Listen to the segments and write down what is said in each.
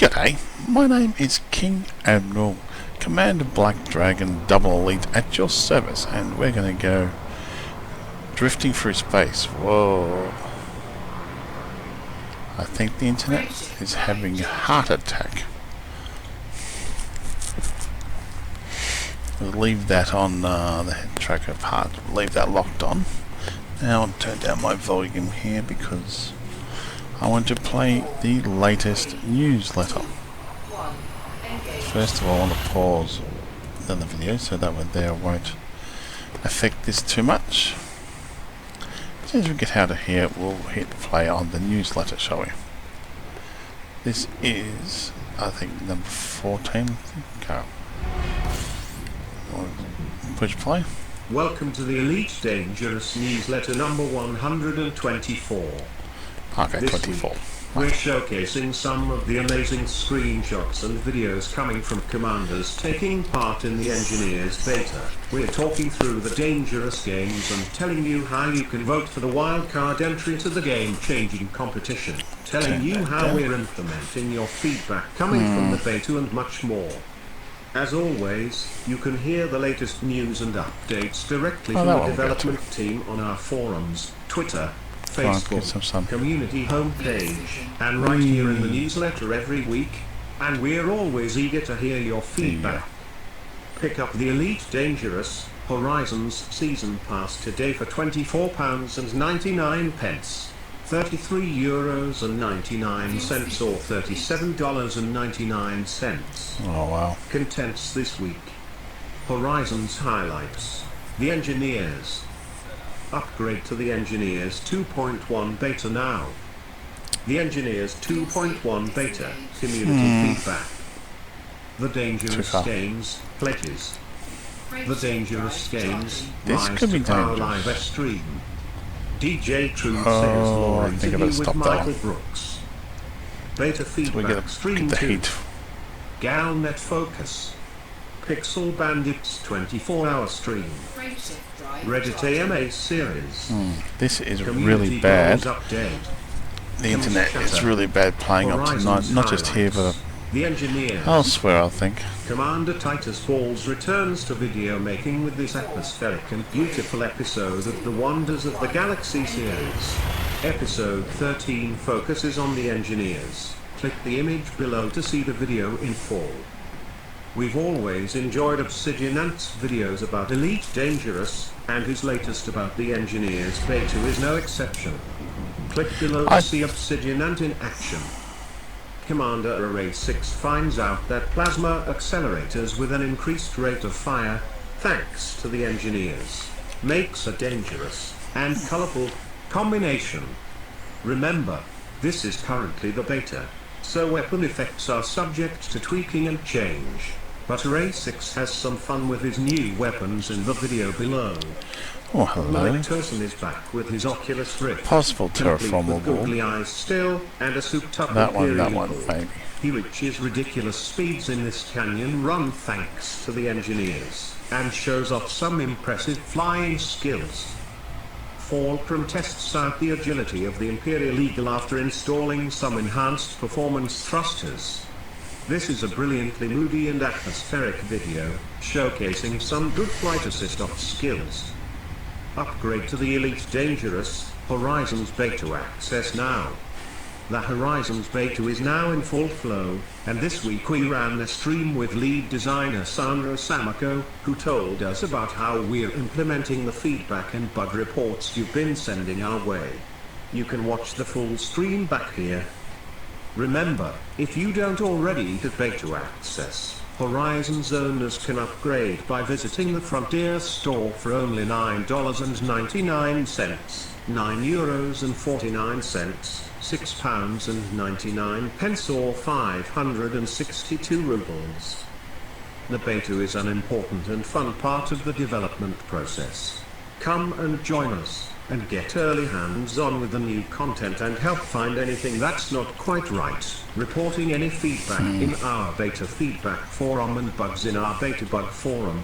G'day, my name is King Admiral, Commander Black Dragon Double Elite at your service, and we're going to go drifting through space. Whoa. I think the internet is having a heart attack. We'll leave that on the head tracker part, leave that locked on. Now I'll turn down my volume here because I want to play the latest newsletter. First of all, I want to pause the video so that one there won't affect this too much. As soon as we get out of here, we'll hit play on the newsletter, shall we? This is, I think, number 14. Go. Push play. Welcome to the Elite Dangerous newsletter number 124. Okay, This 24. week, we're showcasing some of the amazing screenshots and videos coming from commanders taking part in the Engineers Beta. We're talking through the dangerous games and telling you how you can vote for the wildcard entry to the game-changing competition, telling you how we're implementing your feedback coming from the beta and much more. As always, you can hear the latest news and updates directly from the development team on our forums, Twitter, Facebook, community homepage, and right here in the newsletter every week, and we're always eager to hear your feedback. Pick up the Elite Dangerous Horizons Season Pass today for £24.99, €33.99 or $37.99. Oh wow. Contents this week. Horizons highlights. The Engineers. Upgrade to the Engineers 2.1 beta now. The Engineers 2.1 beta, community feedback. The Dangerous Games, pledges. The Dangerous Games, This rise could be to power dangerous. live stream. DJ Truth says Law I think I interview better with stop Michael that. Brooks. Beta We feedback get stream the 2. heat. Galnet Focus. Pixel Bandits 24-hour stream. Reddit AMA series. This is Community really bad. goals update. The internet is really bad playing up tonight, not just here but The Engineers. elsewhere, I think. Commander Titus Balls returns to video making with this atmospheric and beautiful episode of the Wonders of the Galaxy series. Episode 13 focuses on the Engineers. Click the image below to see the video in full. We've always enjoyed Obsidian Ant's videos about Elite Dangerous, and his latest about the Engineers Beta is no exception. Click below to see Obsidian Ant in action. Commander Array 6 finds out that plasma accelerators with an increased rate of fire, thanks to the Engineers, makes a dangerous and colorful combination. Remember, this is currently the beta, so weapon effects are subject to tweaking and change. But Array 6 has some fun with his new weapons in the video below. Oh, hello. Mike Turson is back with his Oculus Rift. Possible complete terraformable with googly eyes still, and a souped-up That one, Imperial. maybe. He reaches ridiculous speeds in this canyon run thanks to the Engineers, and shows off some impressive flying skills. Fulcrum tests out the agility of the Imperial Eagle after installing some enhanced performance thrusters. This is a brilliantly moody and atmospheric video, showcasing some good flight assist off skills. Upgrade to the Elite Dangerous Horizons Beta access now. The Horizons Beta is now in full flow, and this week we ran a stream with lead designer Sandro Samako, who told us about how we're implementing the feedback and bug reports you've been sending our way. You can watch the full stream back here. Remember, if you don't already have beta access, Horizons owners can upgrade by visiting the Frontier store for only $9.99, €9.49, £6.99 or 562 rubles. The beta is an important and fun part of the development process. Come and join us, and get early hands-on with the new content and help find anything that's not quite right, reporting any feedback in our beta feedback forum and bugs in our beta bug forum.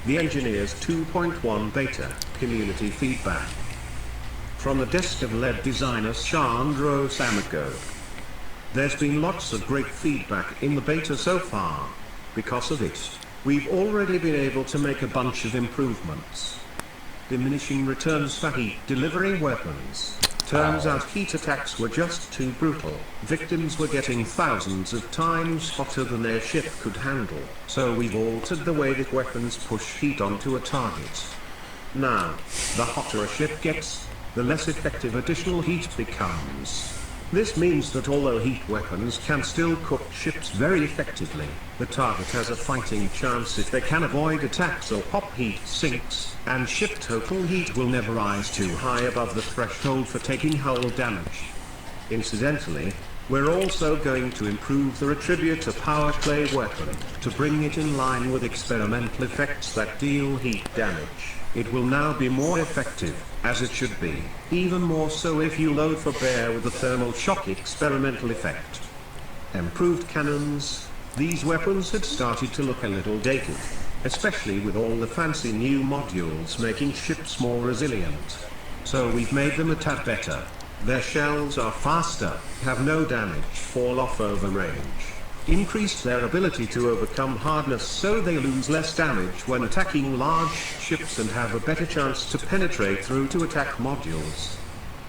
The Engineers 2.1 beta, community feedback. From the desk of lead designer Sandro Samako. There's been lots of great feedback in the beta so far. Because of it, we've already been able to make a bunch of improvements. Diminishing returns for heat delivery weapons. Turns out heat attacks were just too brutal. Victims were getting thousands of times hotter than their ship could handle. So we've altered the way that weapons push heat onto a target. Now, the hotter a ship gets, the less effective additional heat becomes. This means that although heat weapons can still cook ships very effectively, the target has a fighting chance if they can avoid attacks or pop heat sinks, and ship total heat will never rise too high above the threshold for taking hull damage. Incidentally, we're also going to improve the Retributor power clay weapon, to bring it in line with experimental effects that deal heat damage. It will now be more effective, as it should be, even more so if you load for bear with the thermal shock experimental effect. Improved cannons. These weapons had started to look a little dated, especially with all the fancy new modules making ships more resilient. So we've made them a tad better. Their shells are faster, have no damage fall off over range. Increased their ability to overcome hardness so they lose less damage when attacking large ships and have a better chance to penetrate through to attack modules.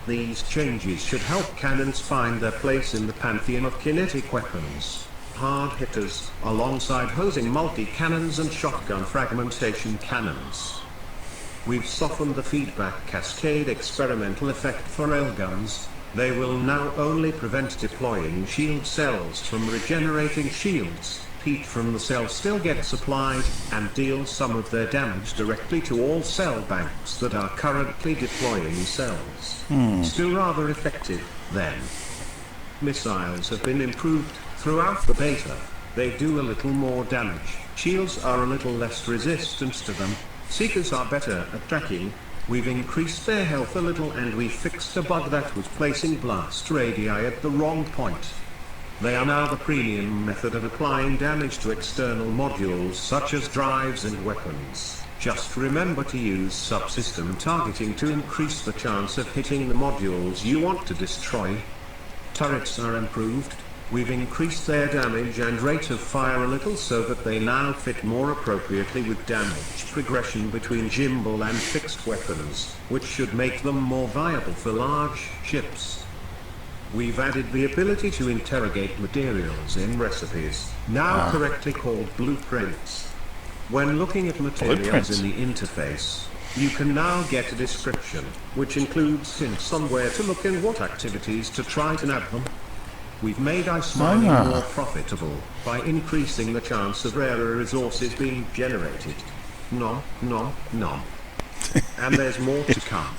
These changes should help cannons find their place in the pantheon of kinetic weapons. Hard hitters, alongside hosing multi-cannons and shotgun fragmentation cannons. We've softened the feedback cascade experimental effect for railguns. They will now only prevent deploying shield cells from regenerating shields. Heat from the cell still gets applied, and deal some of their damage directly to all cell banks that are currently deploying cells. Still rather effective, then. Missiles have been improved throughout the beta. They do a little more damage. Shields are a little less resistant to them. Seekers are better at tracking. We've increased their health a little and we fixed a bug that was placing blast radii at the wrong point. They are now the premium method of applying damage to external modules such as drives and weapons. Just remember to use subsystem targeting to increase the chance of hitting the modules you want to destroy. Turrets are improved. We've increased their damage and rate of fire a little so that they now fit more appropriately with damage progression between gimbal and fixed weapons, which should make them more viable for large ships. We've added the ability to interrogate materials in recipes, now correctly called blueprints. When looking at materials in the interface, you can now get a description, which includes hints on where to look and what activities to try to nab them. We've made ice mining more profitable by increasing the chance of rarer resources being generated. Nom, nom, nom. And there's more to come.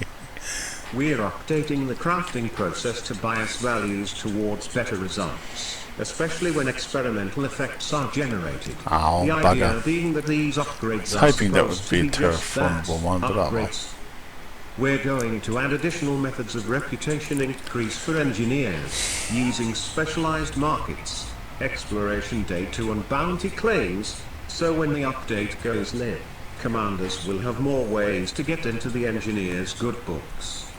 We're updating the crafting process to bias values towards better results, especially when experimental effects are generated. Oh, the bugger. idea being that these upgrades I was are hoping that would supposed be a to be just that, terraformable one, but oh well. upgrades. We're going to add additional methods of reputation increase for engineers, using specialized markets, exploration data and bounty claims, so when the update goes live, commanders will have more ways to get into the engineers' good books.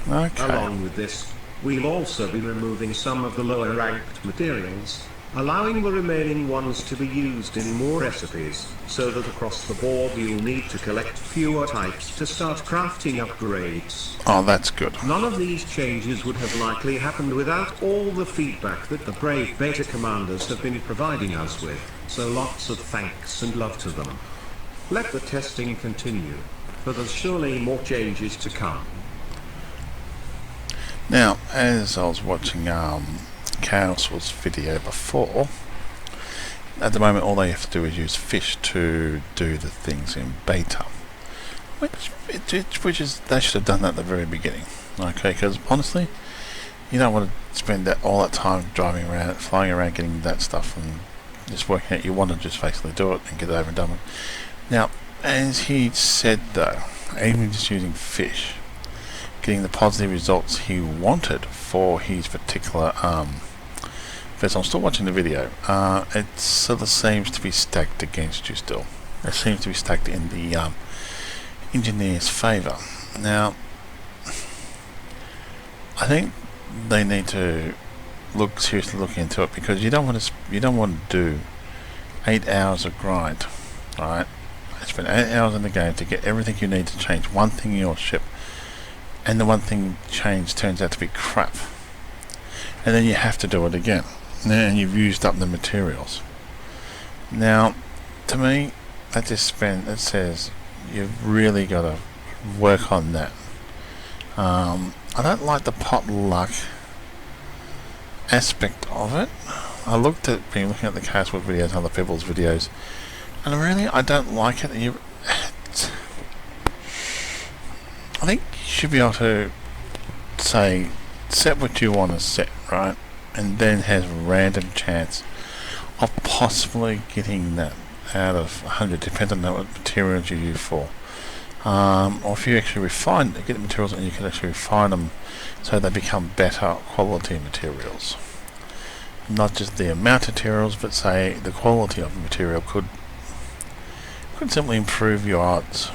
Okay. Along with this, we'll also be removing some of the lower ranked materials, allowing the remaining ones to be used in more recipes, so that across the board you'll need to collect fewer types to start crafting upgrades. Oh, that's good. None of these changes would have likely happened without all the feedback that the brave beta commanders have been providing us with, so lots of thanks and love to them. Let the testing continue, for there's surely more changes to come. Now, as I was watching Chaos's video before, at the moment all they have to do is use fish to do the things in beta, which is they should have done that at the very beginning. Okay, because honestly, you don't want to spend all that time driving around, flying around, getting that stuff and just working out. You want to just basically do it and get it over and done with. Now, as he said though, even just using fish, getting the positive results he wanted for his particular vessel. I'm still watching the video. It sort of seems to be stacked against you still. It seems to be stacked in the engineer's favour. Now, I think they need to seriously look into it, because you don't want to do 8 hours of grind, right? I spent 8 hours in the game to get everything you need to change one thing in your ship, and the one thing changed turns out to be crap, and then you have to do it again, and you've used up the materials. Now, to me, that says you've really got to work on that. I don't like the pot luck aspect of it. I been looking at the Castwood videos and other people's videos, and really I don't like it. I think you should be able to set what you want to set, right, and then has a random chance of possibly getting that out of 100, depending on what materials you use for. Or if you actually get the materials and you can actually refine them so they become better quality materials. Not just the amount of materials, but say the quality of the material could simply improve your odds.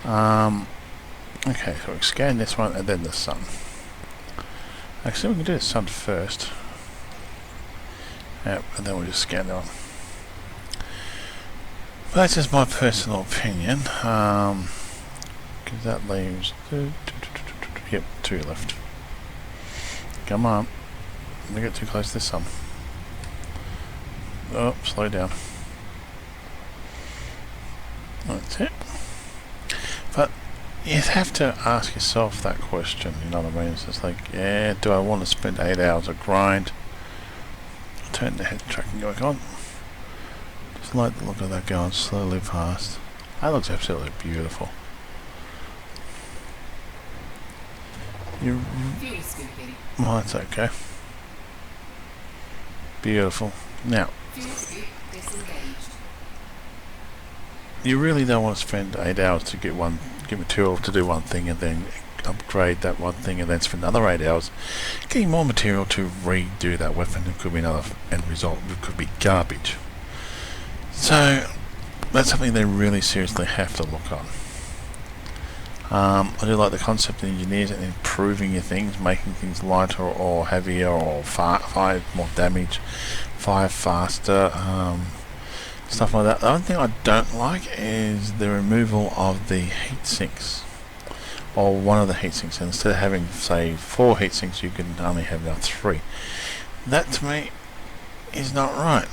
Okay, so we'll scan this one and then the sun. Actually, we can do the sun first. Yep, and then we'll just scan that one. But that's just my personal opinion. Because that leaves... Yep, 2 left. Come on. Don't get too close to this sun. Oh, slow down. That's it. But you'd have to ask yourself that question, you know what I mean? It's just like, yeah, do I want to spend 8 hours of grind? Turn the head tracking back on. Just like the look of that going slowly past. That looks absolutely beautiful. Well, that's okay. Beautiful. Now, you really don't want to spend 8 hours to get material to do one thing and then upgrade that one thing and then spend another 8 hours getting more material to redo that weapon. It could be another end result. It could be garbage. So that's something they really seriously have to look on. I do like the concept of engineers and improving your things, making things lighter or heavier or fire more damage, fire faster, stuff like that. The only thing I don't like is the removal of the heat sinks, or one of the heat sinks. Instead of having, say, 4 heat sinks, you can only have now 3. That to me is not right.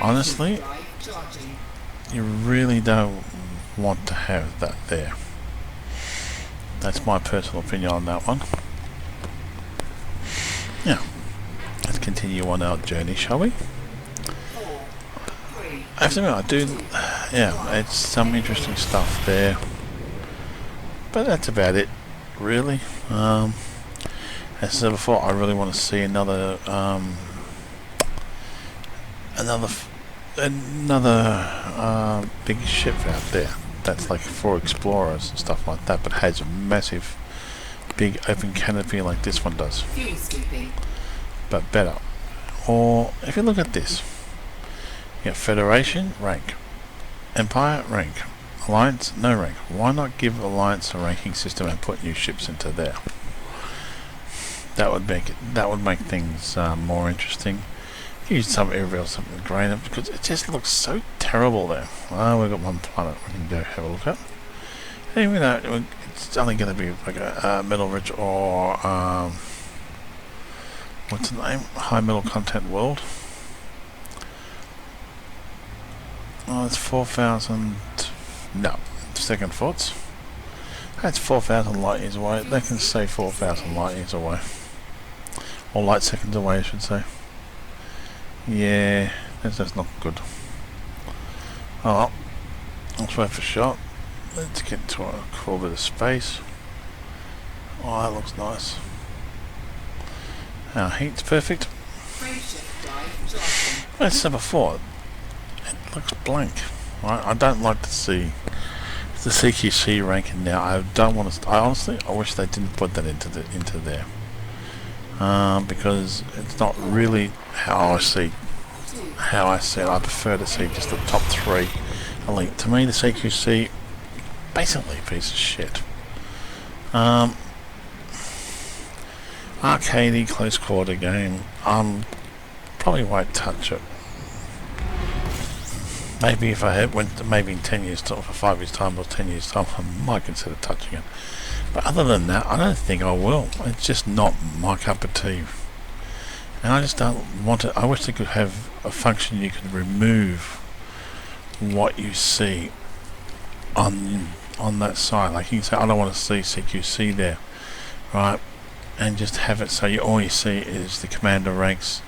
Honestly, you really don't want to have that there. That's my personal opinion on that one. Now, let's continue on our journey, shall we? I have to admit, it's some interesting stuff there, but that's about it, really. As I said before, I really want to see another big ship out there that's like for explorers and stuff like that, but has a massive big open canopy like this one does, but better. Or if you look at this, you got Federation, rank, Empire, rank, Alliance, no rank. Why not give Alliance a ranking system and put new ships into there? That would make things more interesting. Use some aerial something greater, because it just looks so terrible there. Well, we've got one planet we can go have a look at. Anyway, it's only going to be like a Metal Ridge or what's the name? High Metal Content World. Oh, it's 4,000. No, second thoughts. That's 4,000 light years away. They can say 4,000 light years away, or light seconds away, I should say. Yeah, that's not good. Oh well, let's wait for a shot. Let's get to a cool bit of space. Oh, that looks nice. Our heat's perfect. As I said before, it looks blank. Right? I don't like to see the CQC ranking now. I don't want to. I wish they didn't put that into there. Because it's not really how I see it. I prefer to see just the top 3 elite. To me, the CQC basically a piece of shit. arcadey close quarter game. Probably won't touch it. Maybe if I maybe in 10 years time, for 5 years time or 10 years time, I might consider touching it. But other than that, I don't think I will. It's just not my cup of tea. And I just don't want it. I wish they could have a function you could remove what you see on that side. Like you can say, I don't want to see CQC there, right? And just have it so all you see is the commander ranks,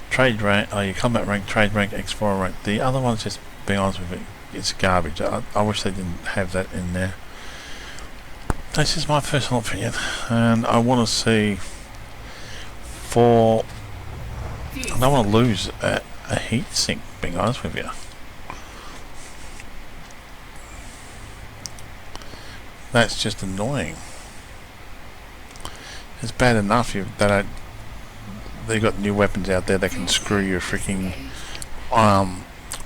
trade rank, your combat rank, trade rank, X4 rank. The other one's just, being honest with you, it's garbage. I wish they didn't have that in there. That's just my personal opinion, and I want to see I don't want to lose a heat sink, being honest with you. That's just annoying. It's bad enough they've got new weapons out there that can screw your freaking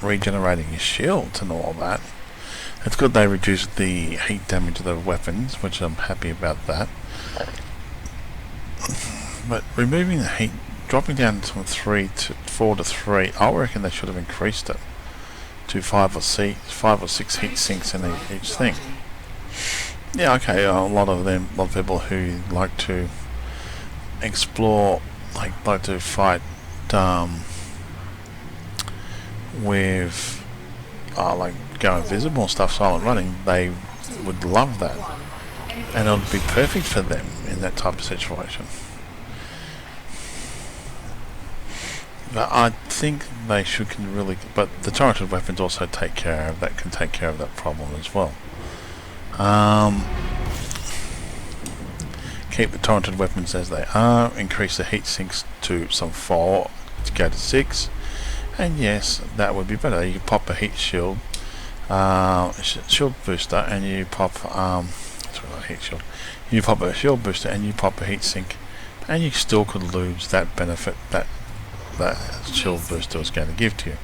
regenerating your shields and all that. It's good they reduced the heat damage of the weapons, which I'm happy about that. But removing the heat, dropping down from 4 to 3, I reckon they should have increased it to 5 or 6 heat sinks in each thing. Yeah, okay, a lot of people who like to explore, like to fight with like go invisible and stuff, silent running, they would love that, and it would be perfect for them in that type of situation. But I think they but the turreted weapons also can take care of that problem as well. Keep the turreted weapons as they are, increase the heat sinks to some 4 to go to 6, and yes, that would be better. You pop a heat shield, shield booster, and you pop you pop a shield booster and you pop a heat sink, and you still could lose that benefit that shield booster was going to give to you.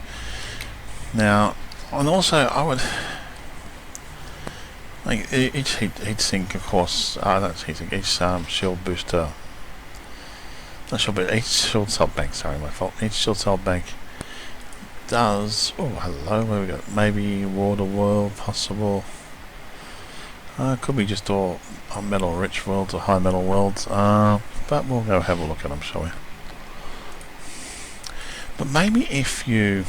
Now, and also I would like each heat sink, of course, each shield booster, each shield cell bank, sorry, my fault, each shield cell bank does, oh hello, where we go, maybe water world, possible, could be just all metal rich worlds or high metal worlds, but we'll go have a look at them, shall we? But maybe if you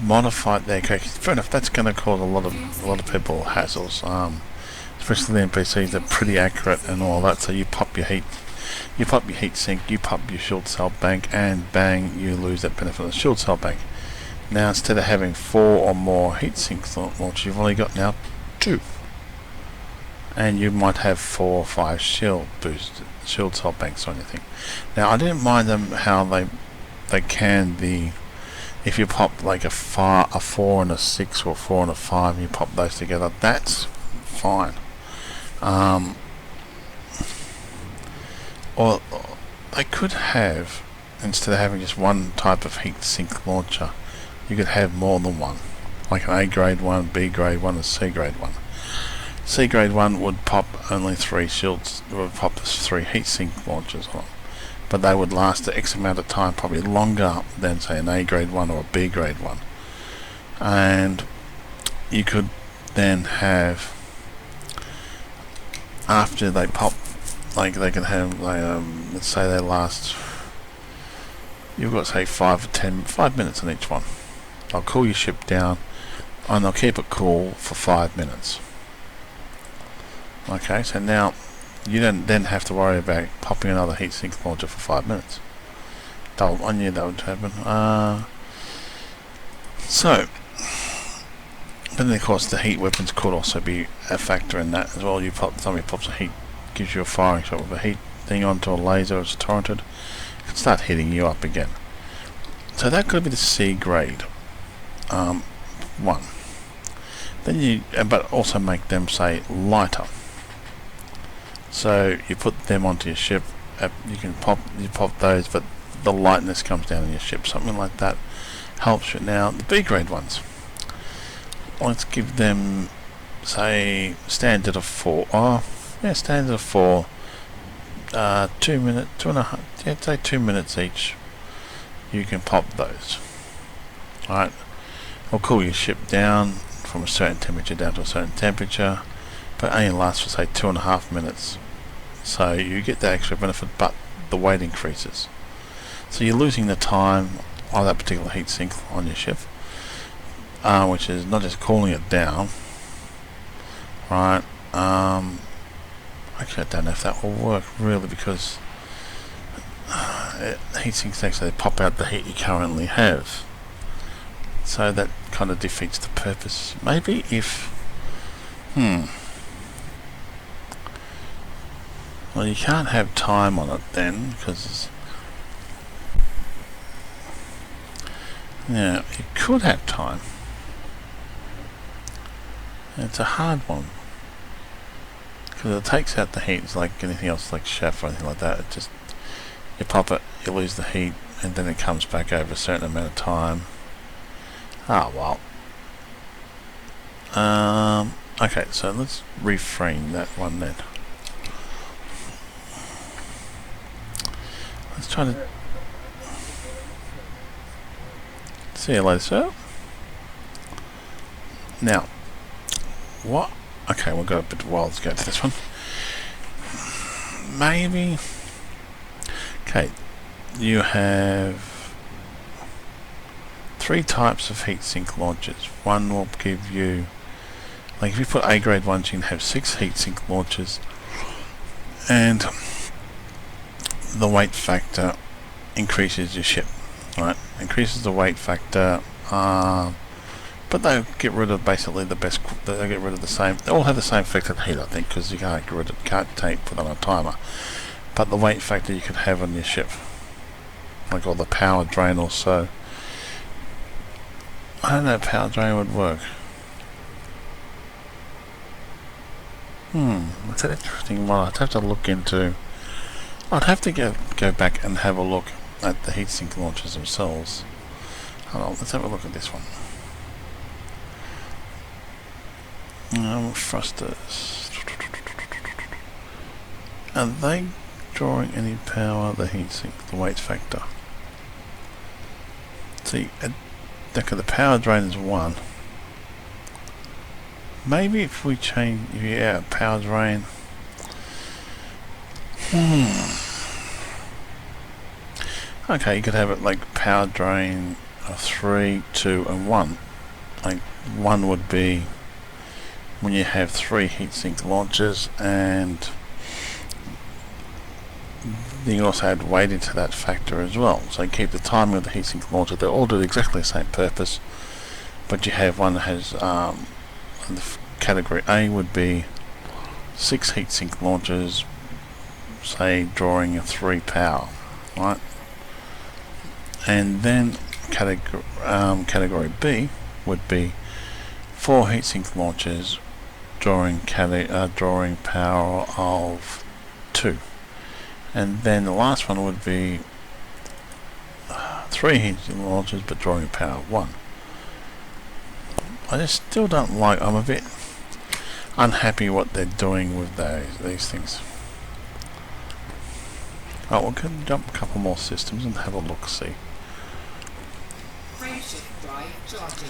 modified their character, fair enough, that's going to cause a lot of people hassles, especially the NPCs. They're pretty accurate and all that, so you pop your heat sink, you pop your shield cell bank, and bang, you lose that benefit of the shield cell bank. Now instead of having 4 or more heat sinks launched, you've only got now 2, and you might have 4 or 5 shield cell banks on your thing. Now I didn't mind them how they can if you pop like a 4 and a 6 or a 4 and a 5, and you pop those together, that's fine. Or they could have, instead of having just one type of heat sink launcher, you could have more than one, like an A grade one, B grade one, and C grade one. C grade one would pop only 3 shields, would pop 3 heat sink launchers on, but they would last the X amount of time, probably longer than say an A grade one or a B grade one. And you could then have, after they pop, like they can have, let's say they last, you've got say 5 minutes on each one. They'll cool your ship down, and they'll keep it cool for 5 minutes. Okay, so now you don't then have to worry about popping another heatsink launcher for 5 minutes. I knew that would happen. But then of course the heat weapons could also be a factor in that as well. Somebody pops a heat, gives you a firing shot with a heat thing onto a laser, it's torrented, it can start hitting you up again. So that could be the C grade one. Then but also make them say lighter. So you put them onto your ship. You pop those, but the lightness comes down on your ship. Something like that helps you. Now the B grade ones, let's give them say standard of 4. Yeah, standard for 2 minutes, 2.5, yeah, say 2 minutes each. You can pop those. Alright, it'll cool your ship down from a certain temperature down to a certain temperature, but only lasts for say 2.5 minutes. So you get that extra benefit, but the weight increases. So you're losing the time of that particular heatsink on your ship, which is not just cooling it down. Right. Actually, I don't know if that will work really, because heatsinks actually pop out the heat you currently have. So that kind of defeats the purpose. Maybe if... Well, you can't have time on it then, because... Yeah, you could have time. It's a hard one, because it takes out the heat. It's like anything else, like chef or anything like that. It just, you pop it, you lose the heat, and then it comes back over a certain amount of time. Well. Okay, so let's reframe that one then. Let's try to... See you later, sir. Now, what? Okay, we'll go a bit wild to go to this one. Maybe... Okay, you have 3 types of heatsink launchers. One will give you... Like if you put A grade ones, you can have 6 heatsink launchers, and the weight factor increases your ship. Right, increases the weight factor, but they get rid of basically the best. They get rid of the same. They all have the same effect on heat, I think, because you can't get rid of, put on a timer. But the weight factor you could have on your ship, like all the power drain or so. I don't know if power drain would work. That's an interesting one. I'd have to look into. I'd have to go back and have a look at the heatsink launchers themselves. Hold on, let's have a look at this one. Thrusters. Are they drawing any power? The heatsink, the weight factor. See, the power drain is 1. Maybe if we change, power drain. Okay, you could have it like power drain of 3, 2, and 1. Like 1 would be when you have 3 heatsink launchers, and you can also add weight into that factor as well. So you keep the timing of the heatsink launcher. They all do exactly the same purpose, but you have one that has the category A would be 6 heatsink launchers, say drawing a 3 power, right? And then category B would be 4 heatsink launchers drawing power of 2, and then the last one would be 3 heatsink launchers but drawing power of 1. I just still don't like. I'm a bit unhappy what they're doing with these things. Oh, we'll jump a couple more systems and have a look. See. Frameshift drive charging.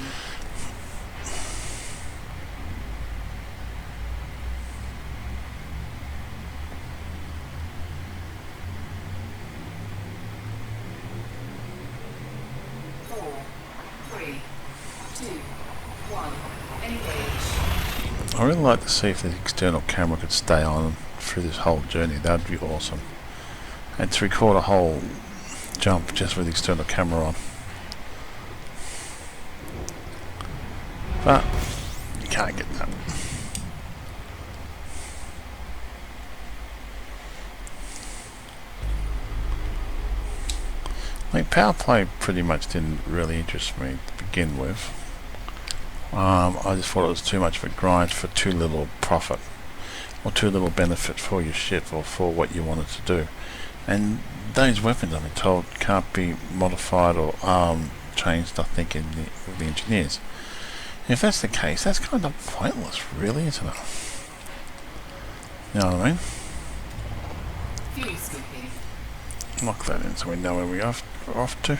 I really like to see if the external camera could stay on through this whole journey. That would be awesome. And to record a whole jump just with the external camera on. But you can't get that. Like power play pretty much didn't really interest me to begin with. I just thought it was too much of a grind for too little profit, or too little benefit for your ship, or for what you wanted to do. And those weapons, I've been told, can't be modified or changed, I think, with the engineers. If that's the case, that's kind of pointless, really, isn't it? You know what I mean? Fuel scooping. Lock that in so we know where we're off to.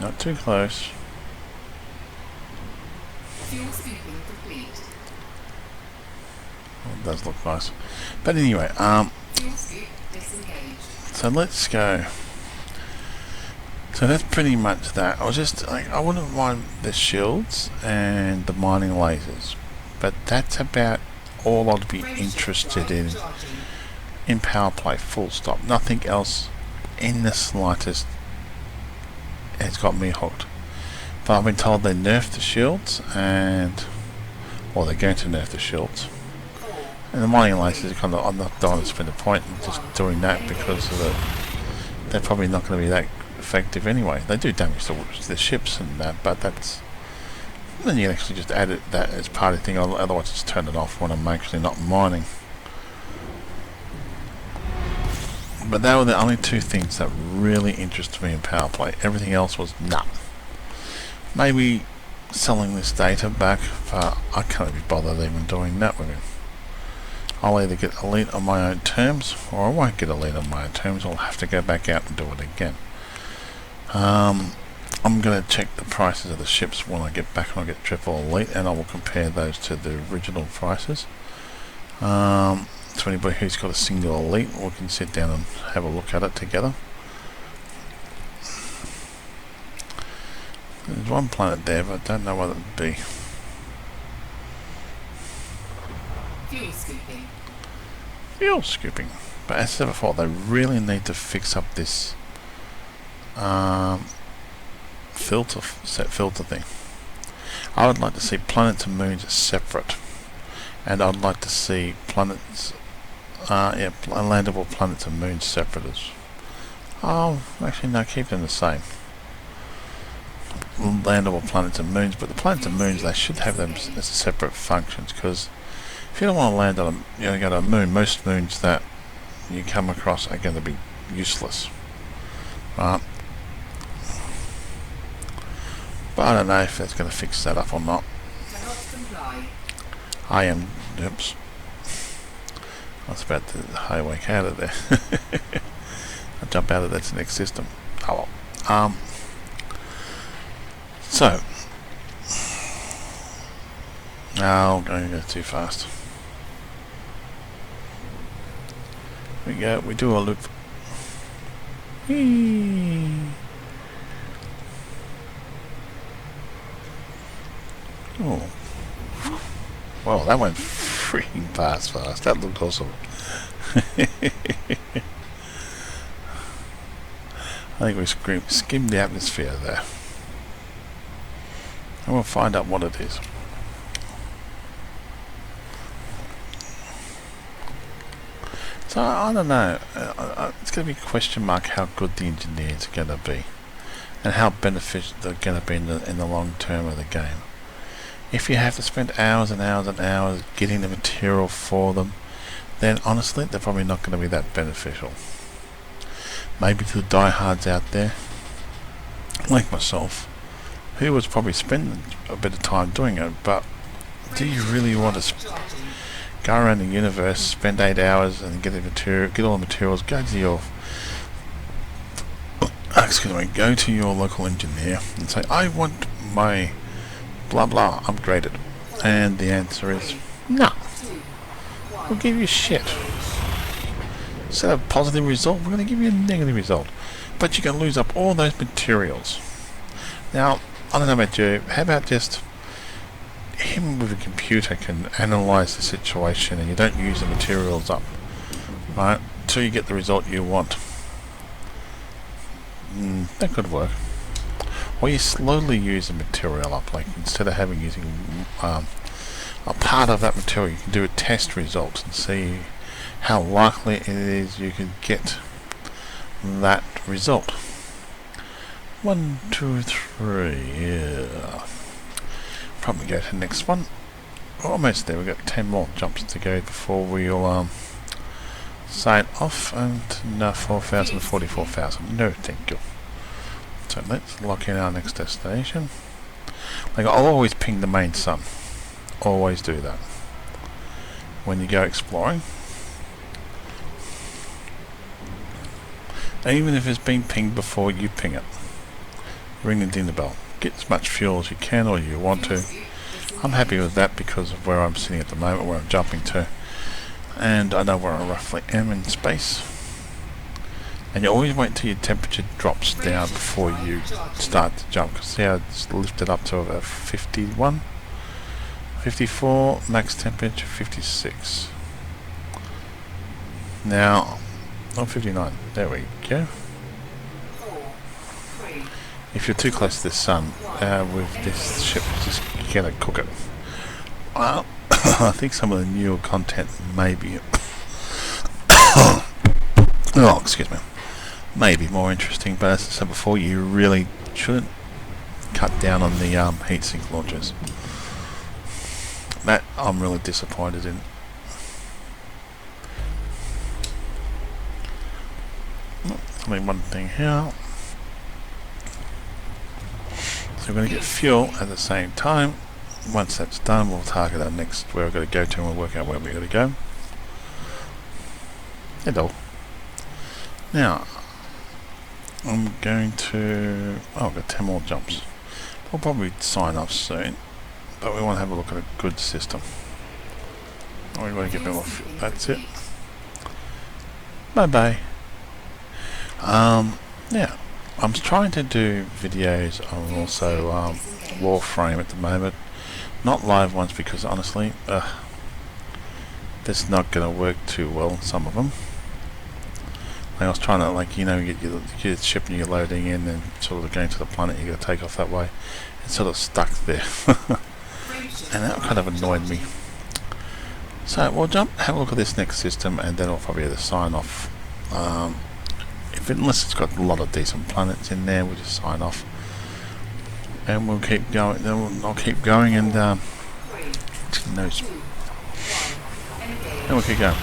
Not too close. Fuel scooping complete. Well, it does look nice. But anyway, Fuel scoop disengaged. so let's go. So that's pretty much that. I wouldn't mind the shields and the mining lasers, but that's about all I'd be interested in power play, full stop. Nothing else in the slightest has got me hooked. But I've been told they nerfed the shields, or they're going to nerf the shields. And the mining lasers are kind of, I'm not going to spend a point in just doing that because of they're probably not going to be that effective anyway. They do damage to the ships and that, but that's, then you can actually just add that as part of the thing, otherwise just turn it off when I'm actually not mining. But they were the only two things that really interested me in power play. Everything else was nah. Maybe selling this data back, but I can't be bothered even doing that with him. I'll either get elite on my own terms, or I won't get elite on my own terms. I'll have to go back out and do it again. I'm going to check the prices of the ships when I get back and I get triple elite, and I will compare those to the original prices. So anybody who's got a single elite, we can sit down and have a look at it together. There's one planet there, but I don't know what it would be. Fuel scooping. Fuel scooping. But as I said before, they really need to fix up this filter thing. I would like to see planets and moons separate, and I'd like to see planets, landable planets and moons separate as. Oh, actually no, keep them the same. Landable planets and moons, but the planets and moons, they should have them as separate functions, because if you don't want to land on go to a moon, most moons that you come across are going to be useless, right? But I don't know if that's going to fix that up or not. Cannot comply. I am. Oops. I was about to highway out of there. I'll jump out of that to the next system. Oh well. So. No, I'm going to go too fast. We go. We do a loop. Whee. Oh. Well, that went freaking fast. That looked awesome. I think we skimmed the atmosphere there. And we'll find out what it is. So, I don't know. It's going to be a question mark how good the engineers are going to be. And how beneficial they're going to be in the long term of the game. If you have to spend hours and hours and hours getting the material for them, then honestly they're probably not going to be that beneficial. Maybe to the diehards out there, like myself, who was probably spending a bit of time doing it, but do you really want to go around the universe, spend 8 hours and get the material, get all the materials, go to your go to your local engineer and say, I want my blah blah upgraded, and the answer is no, we'll give you shit. Instead of a positive result, we're going to give you a negative result, but you can lose up all those materials. Now I don't know about you, how about just him with a computer can analyze the situation and you don't use the materials up, right, until you get the result you want. That could work. Or you slowly use the material up, like instead of using a part of that material, you can do a test result and see how likely it is you could get that result. 1, 2, 3, yeah. Probably go to the next one. Almost there, we've got 10 more jumps to go before we'll sign off, and no 4,000, 44,000. No, thank you. So let's lock in our next destination. Like, I'll always ping the main sun. always do that when you go exploring. Even if it's been pinged before you ping it. Ring the dinner bell. Get as much fuel as you can or you want to. I'm happy with that because of where I'm sitting at the moment, where I'm jumping to. And I know where I roughly am in space. And you always wait till your temperature drops down before you start to jump. Because see how it's lifted up to about 51, 54, max temperature 56. Now, oh, 59. There we go. If you're too close to the sun, with this ship, just gonna cook it. Well, I think some of the newer content may be oh, excuse me, may be more interesting, but as I said before, you really shouldn't cut down on the heatsink launchers. That I'm really disappointed in. Only one thing here. So we're going to get fuel at the same time. Once that's done, we'll target our next where we're going to go to and we'll work out where we're going to go. Hello. Now, I'm going to... oh, I've got 10 more jumps. We'll probably sign off soon, but we want to have a look at a good system. Oh, we want to get more fuel. That's it. Bye-bye. Yeah. I'm trying to do videos on also Warframe at the moment, not live ones because honestly, that's not going to work too well. Some of them. I was trying to, like, you know, get your ship and you're loading in and sort of going to the planet. You got to take off that way. It's sort of stuck there, and that kind of annoyed me. So we'll have a look at this next system, and then I'll probably either sign off. Unless it's got a lot of decent planets in there, we'll just sign off, and we'll keep going. Then I'll keep going, and and we'll keep going.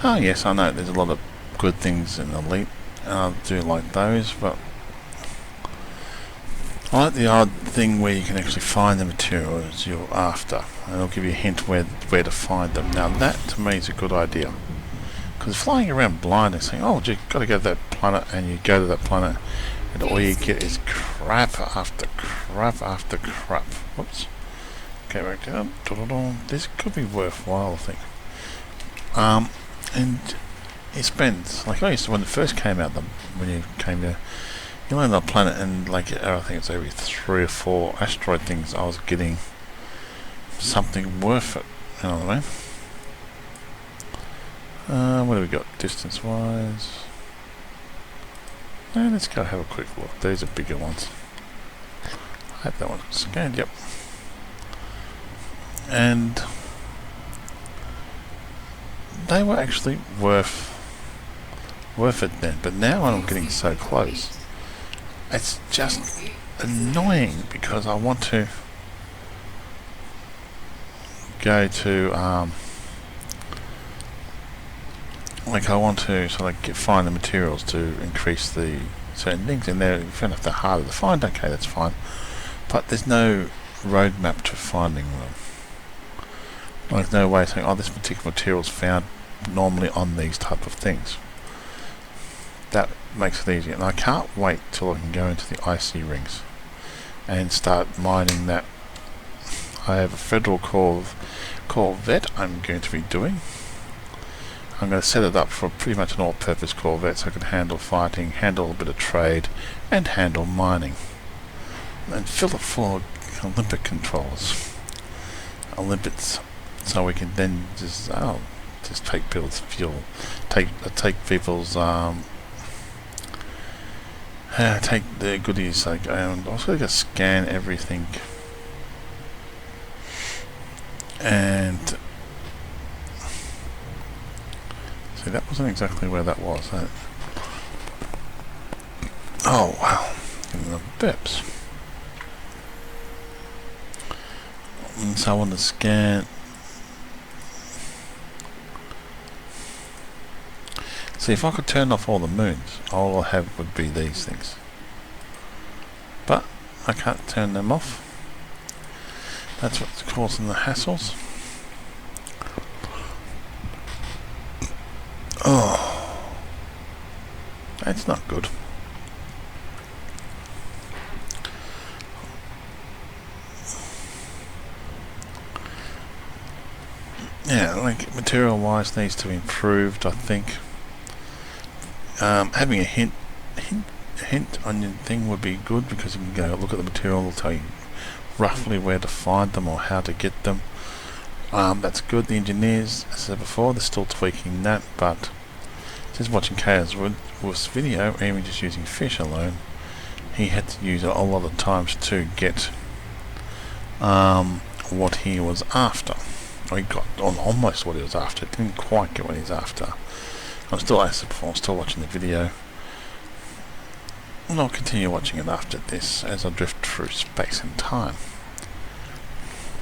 Oh yes, I know there's a lot of good things in Elite, and I do like those, but I like the odd thing where you can actually find the materials you're after, and it'll give you a hint where to find them. Now that to me is a good idea. Because flying around blind and saying, oh, you got to go to that planet, and you go to that planet, and all you get is crap after crap after crap. Whoops. Okay, back down. This could be worthwhile, I think. And it spends, like I used to, when it first came out, when you came there, you land on a planet, and like I think it's every 3 or 4 asteroid things, I was getting something worth it. You know what I mean? What do we got distance wise? Let's go have a quick look. These are bigger ones. I hope that one's scanned, yep. And they were actually worth it then, but now when I'm getting so close, it's just annoying because I want to go to like I want to sort of find the materials to increase the certain things in there. If they're harder to find, okay, that's fine. But there's no roadmap to finding them. Like no way of saying, oh, this particular material is found normally on these type of things. That makes it easier, and I can't wait till I can go into the icy rings and start mining that. I have a Federal Corvette I'm going to be doing. I'm going to set it up for pretty much an all-purpose Corvette so I can handle fighting, handle a bit of trade, and handle mining. And fill it full of Olympic controls. Olympics, so we can then just take people's fuel, take people's take the goodies. Like I'm also going to scan everything, and see, that wasn't exactly where that was. Oh wow, getting the bips. And so I want to scan. See, if I could turn off all the moons, all I'll have would be these things. But I can't turn them off. That's what's causing the hassles. It's not good. Yeah, like material-wise needs to be improved, I think. Having a hint on your thing would be good, because you can go look at the material, it'll tell you roughly where to find them or how to get them. That's good. The engineers, as I said before, they're still tweaking that, but just watching Chaos Wolf's video, even just using fish alone, he had to use it a lot of times to get what he was after. Or he got on almost what he was after. Didn't quite get what he was after. I'm still, as I said before, I'm still watching the video. And I'll continue watching it after this as I drift through space and time.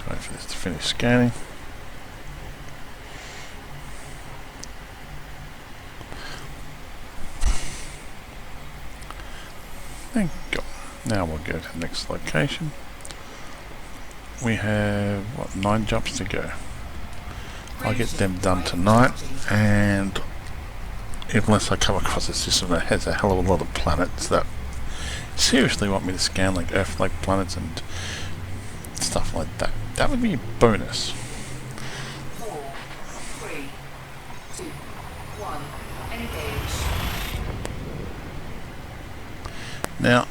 Wait for this to finish scanning. There you go. Now we'll go to the next location. We have, what, 9 jumps to go. I'll get them done tonight, and unless I come across a system that has a hell of a lot of planets that seriously want me to scan, like Earth-like planets and stuff like that, that would be a bonus. 4, 3, 2, 1, engage. Now,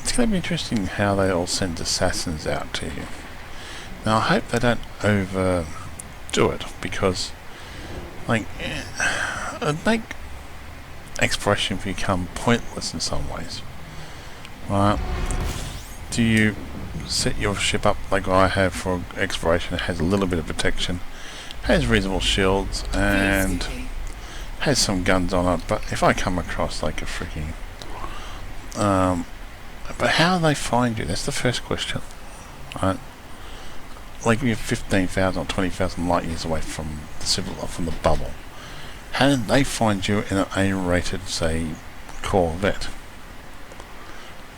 it's going to be interesting how they all send assassins out to you. Now, I hope they don't overdo it, because, like, it'd make exploration become pointless in some ways. Right? Do you set your ship up like I have for exploration? It has a little bit of protection, has reasonable shields, and has some guns on it, but if I come across like a freaking but how do they find you? That's the first question. Right? Like, you're 15,000 or 20,000 light years away from the bubble. How did they find you in an A-rated, say, Corvette?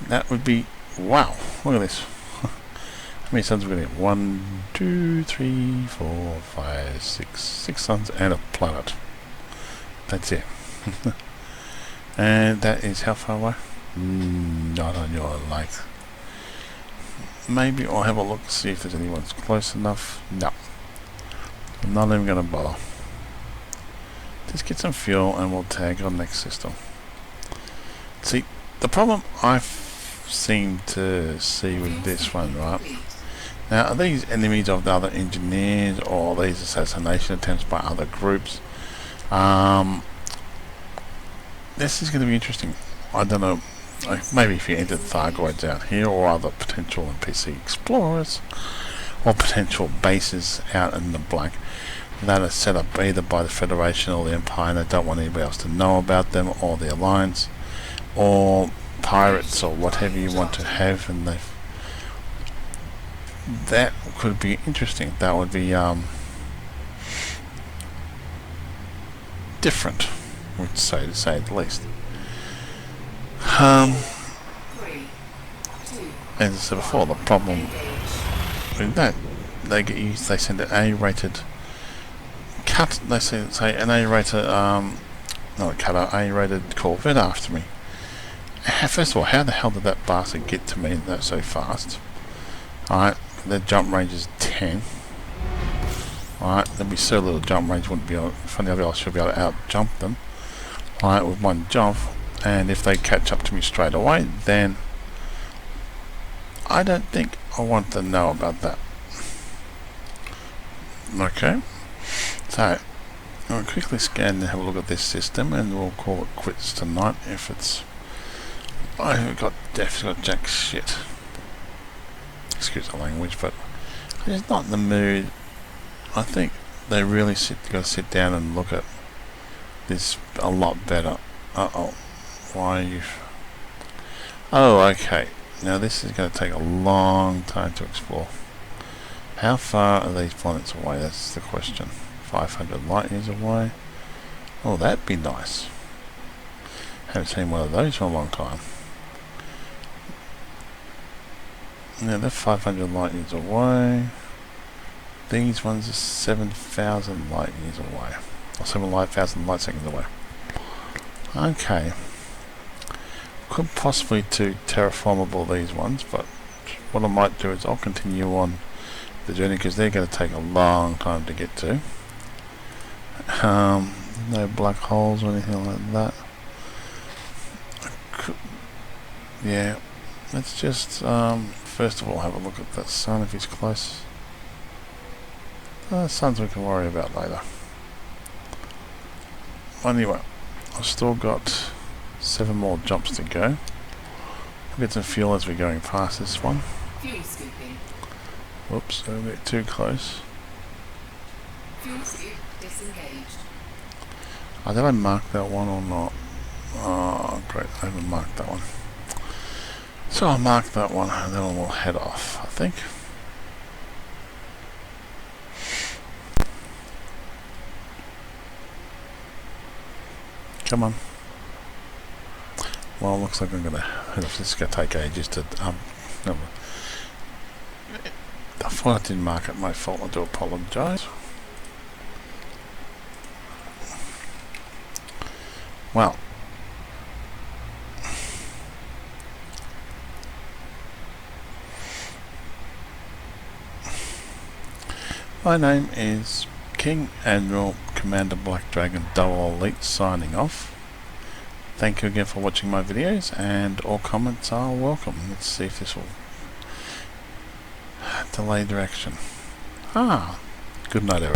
That would be, wow! Look at this. How many suns are we going to get? 1, 2, 3, 4, 5, 6. 6 suns and a planet. That's it. And that is how far away? Not on your light. Maybe I'll have a look, see if there's anyone's close enough. No. I'm not even going to bother. Just get some fuel and we'll tag on next system. See, the problem I seem to see with this one, right? Now, are these enemies of the other engineers, or are these assassination attempts by other groups? This is going to be interesting. I don't know. Like, maybe if you enter Thargoids out here, or other potential NPC explorers, or potential bases out in the black that are set up either by the Federation or the Empire and they don't want anybody else to know about them, or the Alliance, or pirates, or whatever you want to have, and that could be interesting. That would be different, would say, to say the least. As I said before, the problem with that, they send an A-rated cut. They say an A-rated not a cutter, A-rated Corvette after me. First of all, how the hell did that bastard get to me that so fast? Alright, their jump range is 10. Alright, there'd be so little jump range, wouldn't be able, if anybody else should be able to out jump them. Alright, with one jump. And if they catch up to me straight away, then I don't think I want to know about that. Okay, so I'll quickly scan and have a look at this system, and we'll call it quits tonight. If it's, I haven't got definitely got jack shit. Excuse the language, but I'm just not in the mood. I think they really got to sit down and look at this a lot better. Why are you... Oh, okay. Now this is going to take a long time to explore. How far are these planets away? That's the question. 500 light years away. Oh, that'd be nice. Haven't seen one of those for a long time. Now they're 500 light years away. These ones are 7,000 light years away. Or 7,000 light seconds away. Okay. could possibly do terraformable these ones, but what I might do is I'll continue on the journey because they're going to take a long time to get to. No black holes or anything like that. Yeah, let's just first of all have a look at that sun if he's close. Suns we can worry about later. Anyway, I've still got 7 more jumps to go. We'll get some fuel as we're going past this one. Fuel scooping. Whoops, a bit too close. Fuel scoop disengaged. Did I mark that one or not? Oh, great, I haven't marked that one. So I'll mark that one and then we'll head off, I think. Come on. Well, looks like I'm going to head off. This is going to take ages to... no, I thought I didn't mark it. My fault. I do apologise. Well. My name is King Admiral Commander Black Dragon Double Elite signing off. Thank you again for watching my videos, and all comments are welcome. Let's see if this will delay direction. Good night, everyone.